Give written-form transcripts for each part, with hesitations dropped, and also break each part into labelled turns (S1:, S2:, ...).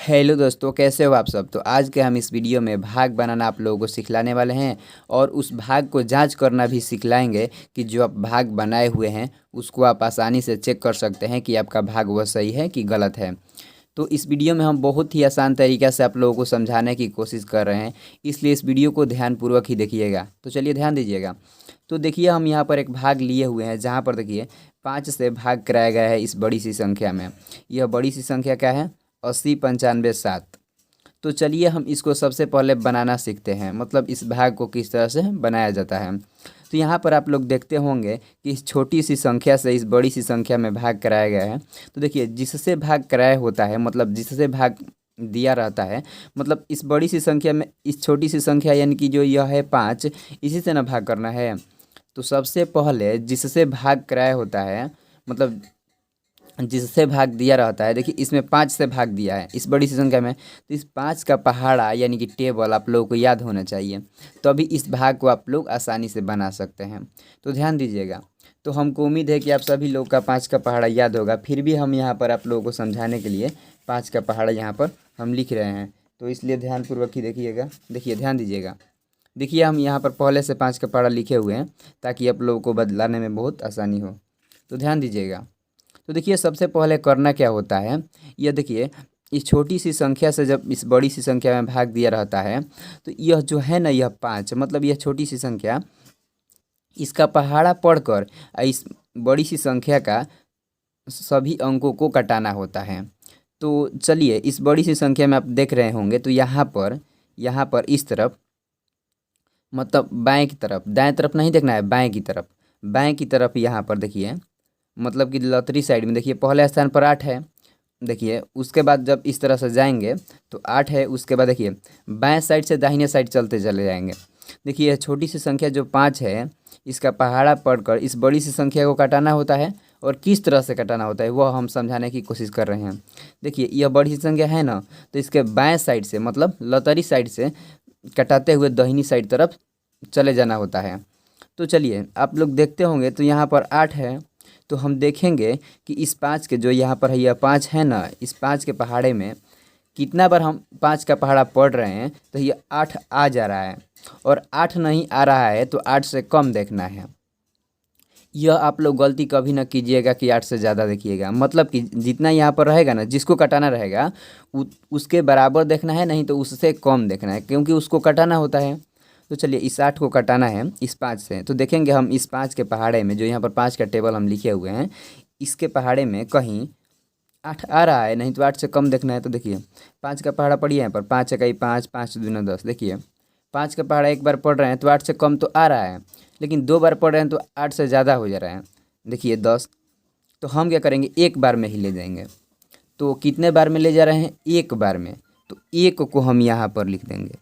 S1: Hello दोस्तों, कैसे हो आप सब। तो आज के हम इस वीडियो में भाग बनाना आप लोगों को सिखलाने वाले हैं और उस भाग को जांच करना भी सिखलाएंगे कि जो आप भाग बनाए हुए हैं उसको आप आसानी से चेक कर सकते हैं कि आपका भाग वह सही है कि गलत है। तो इस वीडियो में हम बहुत ही आसान तरीक़े से आप लोगों को समझाने की कोशिश कर रहे हैं, इसलिए इस वीडियो को ध्यानपूर्वक ही देखिएगा। तो चलिए ध्यान दीजिएगा। तो देखिए, हम यहाँ पर एक भाग लिए हुए हैं जहाँ पर देखिए 5 से भाग कराया गया है इस बड़ी सी संख्या में। यह बड़ी सी संख्या क्या है? 80, 95, 7। तो चलिए हम इसको सबसे पहले बनाना सीखते हैं, मतलब इस भाग को किस तरह से बनाया जाता है। तो यहाँ पर आप लोग देखते होंगे कि इस छोटी सी संख्या से इस बड़ी सी संख्या में भाग कराया गया है। तो देखिए, जिससे भाग कराया होता है, मतलब जिससे भाग दिया रहता है, मतलब इस बड़ी सी संख्या में इस छोटी सी संख्या यानी कि जो यह है 5, इसी से ना भाग करना है। तो सबसे पहले जिससे भाग कराया होता है, मतलब जिससे भाग दिया रहता है, देखिए इसमें 5 से भाग दिया है इस बड़ी सी संख्या में, तो इस 5 का पहाड़ा यानी कि टेबल आप लोगों को याद होना चाहिए, तो अभी इस भाग को आप लोग आसानी से बना सकते हैं। तो ध्यान दीजिएगा। तो हमको उम्मीद है कि आप सभी लोग का 5 का पहाड़ा याद होगा, फिर भी हम यहाँ पर आप लोगों को समझाने के लिए 5 का पहाड़ा यहाँ पर हम लिख रहे हैं, तो इसलिए ध्यानपूर्वक ही देखिएगा। देखिए, ध्यान दीजिएगा। देखिए, हम यहाँ पर पहले से 5 का पहाड़ा लिखे हुए हैं ताकि आप लोगों को बदलाने में बहुत आसानी हो। तो ध्यान दीजिएगा। तो देखिए, सबसे पहले करना क्या होता है, यह देखिए, इस छोटी सी संख्या से जब इस बड़ी सी संख्या में भाग दिया रहता है, तो यह जो है ना, यह 5, मतलब यह छोटी सी संख्या, इसका पहाड़ा पढ़कर इस बड़ी सी संख्या का सभी अंकों को घटाना होता है। तो चलिए, इस बड़ी सी संख्या में आप देख रहे होंगे, तो यहाँ पर इस तरफ, मतलब बाएं की तरफ, दाएं तरफ नहीं देखना है, बाएं की तरफ, बाएं की तरफ यहाँ पर देखिए, मतलब कि लतरी साइड में देखिए पहले स्थान पर 8 है। देखिए, उसके बाद जब इस तरह से जाएंगे तो 8 है, उसके बाद देखिए बाएं साइड से दाहिने साइड चलते चले जाएंगे। देखिए, यह छोटी सी संख्या जो 5 है, इसका पहाड़ा पढ़कर इस बड़ी सी संख्या को काटाना होता है, और किस तरह से काटाना होता है वह हम समझाने की कोशिश कर रहे हैं। देखिए, यह बड़ी सी संख्या है ना, तो इसके बाएं साइड से, मतलब लतरी साइड से कटाते हुए दाहिनी साइड तरफ चले जाना होता है। तो चलिए, आप लोग देखते होंगे, तो यहाँ पर 8 है, तो हम देखेंगे कि इस 5 के जो यहाँ पर है, यह 5 है ना, इस 5 के पहाड़े में कितना बार हम 5 का पहाड़ा पढ़ रहे हैं, तो ये 8 आ जा रहा है, और 8 नहीं आ रहा है तो 8 से कम देखना है। यह आप लोग गलती कभी ना कीजिएगा कि 8 से ज़्यादा देखिएगा, मतलब कि जितना यहाँ पर रहेगा ना, जिसको कटाना रहेगा उसके बराबर देखना है, नहीं तो उससे कम देखना है, क्योंकि उसको कटाना होता है। तो चलिए, इस 8 को कटाना है इस 5 से, तो देखेंगे हम इस 5 के पहाड़े में, जो यहाँ पर 5 का टेबल हम लिखे हुए हैं, इसके पहाड़े में कहीं 8 आ रहा है, नहीं तो 8 से कम देखना है। तो देखिए, 5 का पहाड़ा पढ़िए, यहाँ पर 5 इकाई 5, 5 दूना 10। देखिए, 5 का पहाड़ा एक बार पढ़ रहे हैं तो 8 से कम तो आ रहा है, लेकिन 2 बार पढ़ रहे हैं तो 8 से ज़्यादा हो जा रहा है। देखिए 10, तो हम क्या करेंगे, एक बार में ही ले जाएंगे। तो कितने बार में ले जा रहे हैं? एक बार में, तो एक को हम यहाँ पर लिख देंगे।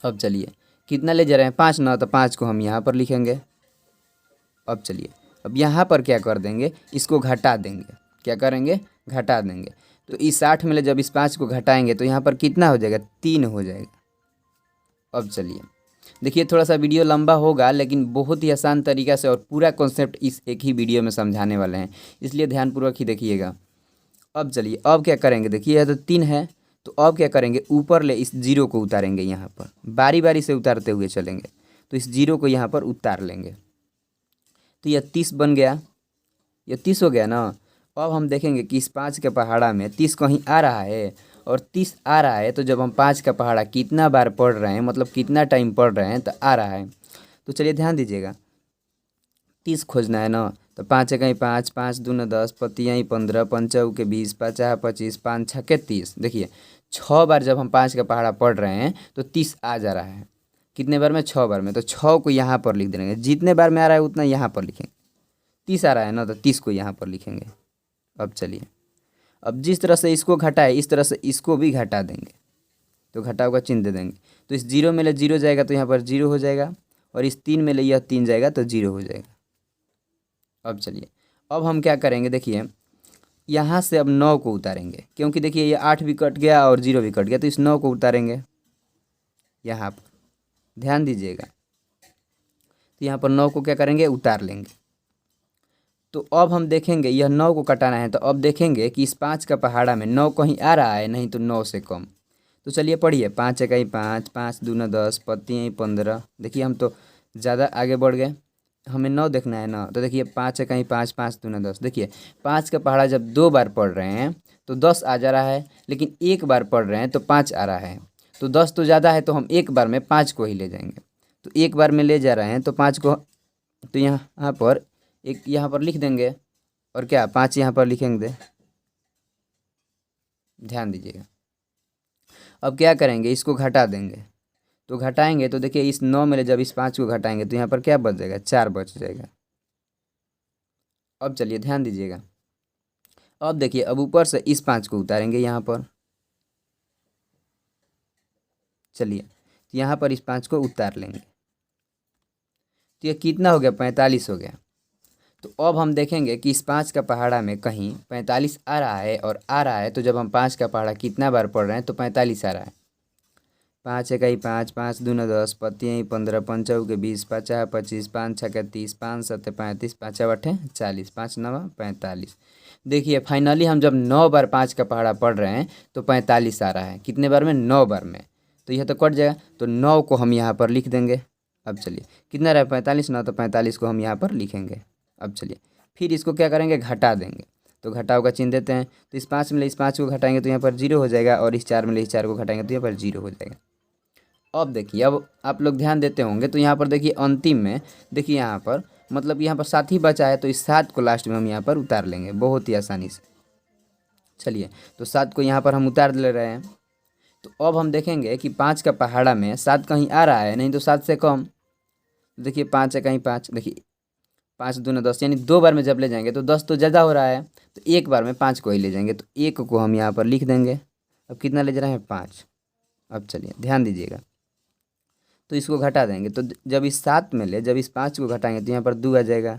S1: अब चलिए, कितना ले जा रहे हैं? 5 ना, तो 5 को हम यहाँ पर लिखेंगे। अब चलिए, अब यहाँ पर क्या कर देंगे, इसको घटा देंगे। क्या करेंगे? घटा देंगे। तो इस 8 में ले जब इस 5 को घटाएंगे तो यहाँ पर कितना हो जाएगा? 3 हो जाएगा। अब चलिए, देखिए, थोड़ा सा वीडियो लंबा होगा, लेकिन बहुत ही आसान तरीक़ा से और पूरा कॉन्सेप्ट इस एक ही वीडियो में समझाने वाले हैं, इसलिए ध्यानपूर्वक ही देखिएगा। अब चलिए, अब क्या करेंगे, देखिए यह तो 3 है, तो अब क्या करेंगे, ऊपर ले इस 0 को उतारेंगे, यहाँ पर बारी बारी से उतारते हुए चलेंगे। तो इस 0 को यहाँ पर उतार लेंगे, तो यह 30 बन गया। यह 30 हो गया ना। अब हम देखेंगे कि इस 5 के पहाड़ा में 30 कहीं आ रहा है, और 30 आ रहा है, तो जब हम 5 का पहाड़ा कितना बार पढ़ रहे हैं, मतलब कितना टाइम पढ़ रहे हैं, तो आ रहा है। तो चलिए ध्यान दीजिएगा, 30 खोजना है ना, तो 5 इकाई 5, 5 दूना 10, पतियाई 15, पंचौ के 20, पचा 25, 5 छक्के 30। देखिए, 6 बार जब हम 5 का पहाड़ा पढ़ रहे हैं तो 30 आ जा रहा है। कितने बार में? 6 बार में। तो 6 को यहाँ पर लिख देंगे, जितने बार में आ रहा है उतना यहाँ पर लिखेंगे। 30 आ रहा है ना, तो 30 को यहाँ पर लिखेंगे। अब चलिए, अब जिस तरह से इसको घटाए, इस तरह से इसको भी घटा देंगे, तो घटाव का चिन्ह दे देंगे। तो इस 0 में ले 0 जाएगा, तो यहाँ पर 0 हो जाएगा, और इस 3 में ले यह 3 जाएगा, तो 0 हो जाएगा। अब चलिए, अब हम क्या करेंगे, देखिए यहाँ से अब 9 को उतारेंगे, क्योंकि देखिए ये 8 भी कट गया और 0 भी कट गया, तो इस 9 को उतारेंगे यहाँ पर। ध्यान दीजिएगा, तो यहाँ पर 9 को क्या करेंगे, उतार लेंगे। तो अब हम देखेंगे यह 9 को कटाना है, तो अब देखेंगे कि इस 5 का पहाड़ा में 9 कहीं आ रहा है, नहीं तो 9 से कम। तो चलिए पढ़िए, 5 इकाई 5, 5 दूना 10, पत्ती 15। देखिए हम तो ज़्यादा आगे बढ़ गए, हमें 9 देखना है ना। तो देखिए 5 इकाई 5, 5 दूना 10। देखिए 5 का पहाड़ा जब 2 बार पढ़ रहे हैं तो 10 आ जा रहा है, लेकिन एक बार पढ़ रहे हैं तो 5 आ रहा है। तो 10 तो ज़्यादा है, तो हम एक बार में 5 को ही ले जाएंगे। तो एक बार में ले जा रहे हैं तो 5 को, तो यहाँ पर एक यहाँ पर लिख देंगे, और क्या 5 यहाँ पर लिखेंगे। ध्यान दीजिएगा, अब क्या करेंगे, इसको घटा देंगे। तो घटाएंगे तो देखिए इस 9 में जब इस 5 को घटाएंगे तो यहाँ पर क्या बच जाएगा, 4 बच जाएगा। अब चलिए ध्यान दीजिएगा, अब देखिए अब ऊपर से इस 5 को उतारेंगे यहाँ पर। चलिए तो यहाँ पर इस 5 को उतार लेंगे, तो ये कितना हो गया, 45 हो गया। तो अब हम देखेंगे कि इस 5 का पहाड़ा में कहीं 45 आ रहा है, और आ रहा है तो जब हम 5 का पहाड़ा कितना बार पढ़ रहे हैं तो 45 आ रहा है। 5 इकाई 5, 5 दूना 10, पत्ती 15, पंचौ के 20, 5 25, 5 छक्के 30, 5 सत्ते 35, 5 अट्ठे 40, 5 नवा 45। देखिए फाइनली हम जब 9 बार 5 का पहाड़ा पढ़ रहे हैं तो 45 आ रहा है। कितने बार में, 9 बार में। तो यह तो कट जाएगा, तो 9 को हम यहाँ पर लिख देंगे। अब चलिए कितना रहा, 45 ना, तो 45 को हम यहाँ पर लिखेंगे। अब चलिए फिर इसको क्या करेंगे, घटा देंगे। तो घटाव का चिन्ह देते हैं, तो इस 5 में इस 5 को घटाएंगे तो यहाँ पर 0 हो जाएगा, और इस 4 में इस 4 को घटाएंगे तो यहाँ पर 0 हो जाएगा। अब देखिए, अब आप लोग ध्यान देते होंगे तो यहाँ पर देखिए अंतिम में, देखिए यहाँ पर मतलब यहाँ पर 7 ही बचा है, तो इस 7 को लास्ट में हम यहाँ पर उतार लेंगे बहुत ही आसानी से। चलिए तो 7 को यहाँ पर हम उतार ले रहे हैं। तो अब हम देखेंगे कि 5 का पहाड़ा में 7 कहीं आ रहा है, नहीं तो 7 से कम। देखिए 5 है कहीं 5, देखिए 5 दूना 10, यानी 2 बार में जब ले जाएंगे तो 10 तो ज़्यादा हो रहा है, तो एक बार में 5 को ही ले जाएंगे। तो 1 को हम यहाँ पर लिख देंगे। अब कितना ले जा रहे हैं, 5। अब चलिए ध्यान दीजिएगा, तो इसको घटा देंगे। तो जब इस 7 में जब इस 5 को घटाएंगे तो यहाँ पर 2 आ जाएगा।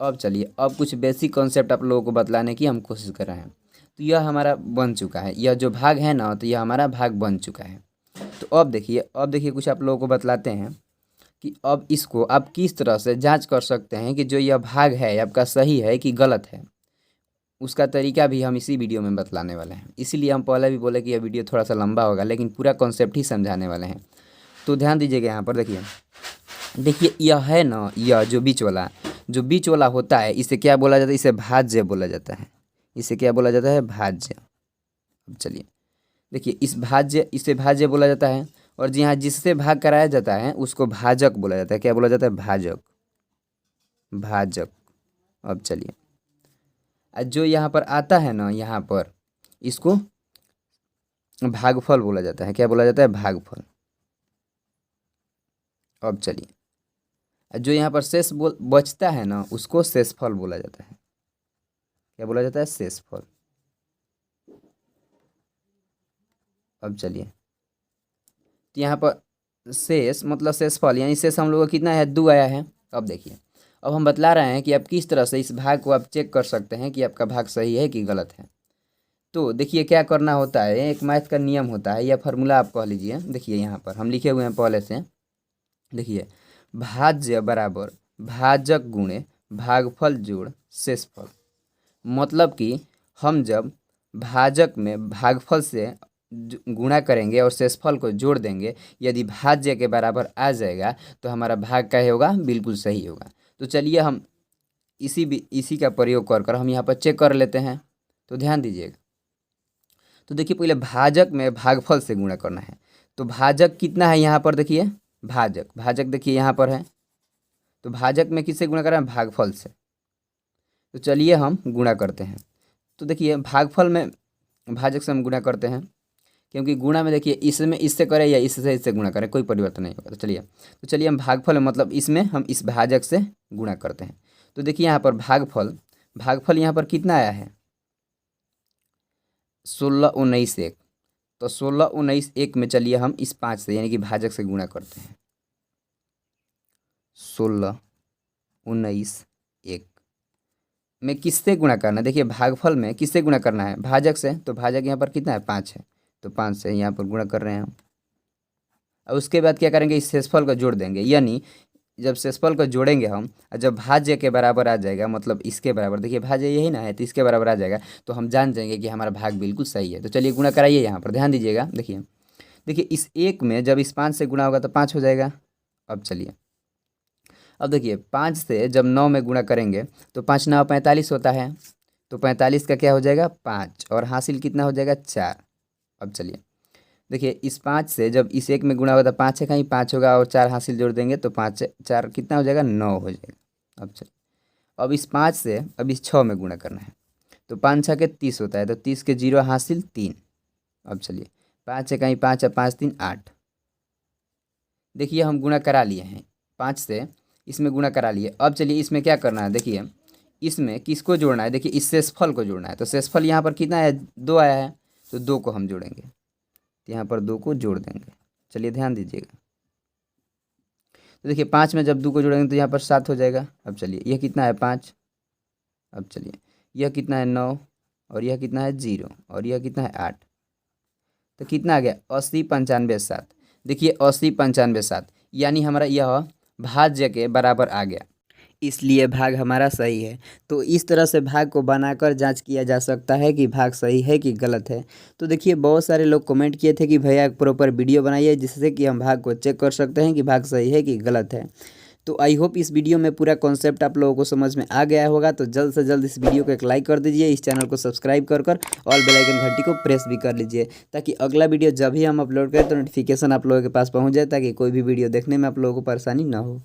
S1: अब चलिए, अब कुछ बेसिक कॉन्सेप्ट आप लोगों को बतलाने की हम कोशिश कर रहे हैं। तो यह हमारा बन चुका है, यह जो भाग है ना, तो यह हमारा भाग बन चुका है। तो अब देखिए कुछ आप लोगों को बतलाते हैं कि अब इसको आप किस तरह से जांच कर सकते हैं कि जो यह भाग है आपका सही है कि गलत है। उसका तरीका भी हम इसी वीडियो में बतलाने वाले हैं। इसीलिए हम पहले भी बोले कि यह वीडियो थोड़ा सा लंबा होगा, लेकिन पूरा कॉन्सेप्ट ही समझाने वाले हैं। तो ध्यान दीजिएगा, यहाँ पर देखिए यह है ना, यह जो बीच वाला होता है, इसे क्या बोला जाता है, इसे भाज्य बोला जाता है। इसे क्या बोला जाता है, भाज्य। अब चलिए देखिए, इसे भाज्य बोला जाता है, और जी हाँ, जिससे भाग कराया जाता है उसको भाजक बोला जाता है। क्या बोला जाता है, भाजक। अब चलिए, जो यहाँ पर आता है ना, यहाँ पर इसको भागफल बोला जाता है। क्या बोला जाता है, भागफल। अब चलिए, जो यहाँ पर शेष बचता है ना, उसको शेषफल बोला जाता है। क्या बोला जाता है, शेषफल। अब चलिए, तो यहाँ पर शेष मतलब शेषफल, यानी शेष हम लोग का कितना है, 2 आया है। अब देखिए, अब हम बतला रहे हैं कि आप किस तरह से इस भाग को आप चेक कर सकते हैं कि आपका भाग सही है कि गलत है। तो देखिए क्या करना होता है, एक मैथ का नियम होता है या फार्मूला आप कह लीजिए। देखिए यहाँ पर हम लिखे हुए हैं पहले से। देखिए, भाज्य बराबर भाजक गुणे भागफल जोड़ शेषफल। मतलब कि हम जब भाजक में भागफल से गुणा करेंगे और शेषफल को जोड़ देंगे, यदि भाज्य के बराबर आ जाएगा तो हमारा भाग क्या होगा, बिल्कुल सही होगा। तो चलिए हम इसी का प्रयोग कर हम यहाँ पर चेक कर लेते हैं। तो ध्यान दीजिएगा, तो देखिए पहले भाजक में भागफल से गुणा करना है। तो भाजक कितना है यहाँ पर, देखिए भाजक देखिए यहाँ पर है। तो भाजक में किससे गुणा कर रहे हैं, भागफल से। तो चलिए हम गुणा करते हैं। तो देखिए भागफल में भाजक से हम गुणा करते हैं, क्योंकि गुणा में देखिए इसमें इससे करें या इससे गुणा करें कोई परिवर्तन नहीं होगा। तो चलिए हम भागफल मतलब इसमें हम इस भाजक से गुणा करते हैं। तो देखिए यहाँ पर भागफल यहाँ पर कितना आया है, 16 19 1। तो 16 19 1 में चलिए हम इस 5 से यानी कि भाजक से गुणा करते हैं। 16 19 1 में किससे गुणा करना है, देखिए भागफल में किससे गुणा करना है, भाजक से। तो भाजक यहाँ पर कितना है, 5 है। तो 5 से यहाँ पर गुणा कर रहे हैं हम। और उसके बाद क्या करेंगे, इस शेषफल को जोड़ देंगे, यानी जब शेषफल को जोड़ेंगे हम और जब भाज्य के बराबर आ जाएगा, मतलब इसके बराबर, देखिए भाज्य यही ना है, तो इसके बराबर आ जाएगा तो हम जान जाएंगे कि हमारा भाग बिल्कुल सही है। तो चलिए गुणा कराइए, यहाँ पर ध्यान दीजिएगा। देखिए देखिए इस 1 में जब इस 5 से गुणा होगा तो 5 हो जाएगा। अब चलिए, अब देखिए 5 से जब 9 में गुणा करेंगे तो 5 9 45 होता है, तो 45 का क्या हो जाएगा 5, और हासिल कितना हो जाएगा 4। अब चलिए देखिए इस 5 से जब इस 1 में गुणा होगा तो 5 है कहीं 5 होगा, और 4 हासिल जोड़ देंगे तो 5 4 कितना हो जाएगा 9 हो जाएगा। अब चलिए, अब इस 5 से अब इस 6 में गुणा करना है, तो 5 6 के 30 होता है, तो 30 के 0 हासिल 3। अब चलिए 5 है कहीं 5 है 5 3 8। देखिए हम गुणा करा लिए हैं, 5 से इसमें गुणा करा लिए। अब चलिए इसमें क्या करना है, देखिए इसमें किसको जोड़ना है, देखिए इस शेषफल को जोड़ना है। तो शेषफल यहाँ पर कितना है 2 आया है, तो 2 को हम जोड़ेंगे, तो यहाँ पर 2 को जोड़ देंगे। चलिए ध्यान दीजिएगा, तो देखिए 5 में जब 2 को जोड़ेंगे तो यहाँ पर 7 हो जाएगा। अब चलिए यह कितना है 5, अब चलिए यह कितना है 9, और यह कितना है 0, और यह कितना है 8, तो कितना आ गया 80 95 7। देखिए 80 95 7 यानी हमारा यह भाज्य के बराबर आ गया, इसलिए भाग हमारा सही है। तो इस तरह से भाग को बनाकर जांच किया जा सकता है कि भाग सही है कि गलत है। तो देखिए बहुत सारे लोग कमेंट किए थे कि भैया प्रॉपर वीडियो बनाइए जिससे कि हम भाग को चेक कर सकते हैं कि भाग सही है कि गलत है। तो आई होप इस वीडियो में पूरा कॉन्सेप्ट आप लोगों को समझ में आ गया होगा। तो जल्द से जल्द इस वीडियो को एक लाइक कर दीजिए, इस चैनल को सब्सक्राइब कर ऑल बेल आइकन घंटी को प्रेस भी कर लीजिए, ताकि अगला वीडियो जब भी हम अपलोड करें तो नोटिफिकेशन आप लोगों के पास पहुंच जाए, ताकि कोई भी वीडियो देखने में आप लोगों को परेशानी ना हो।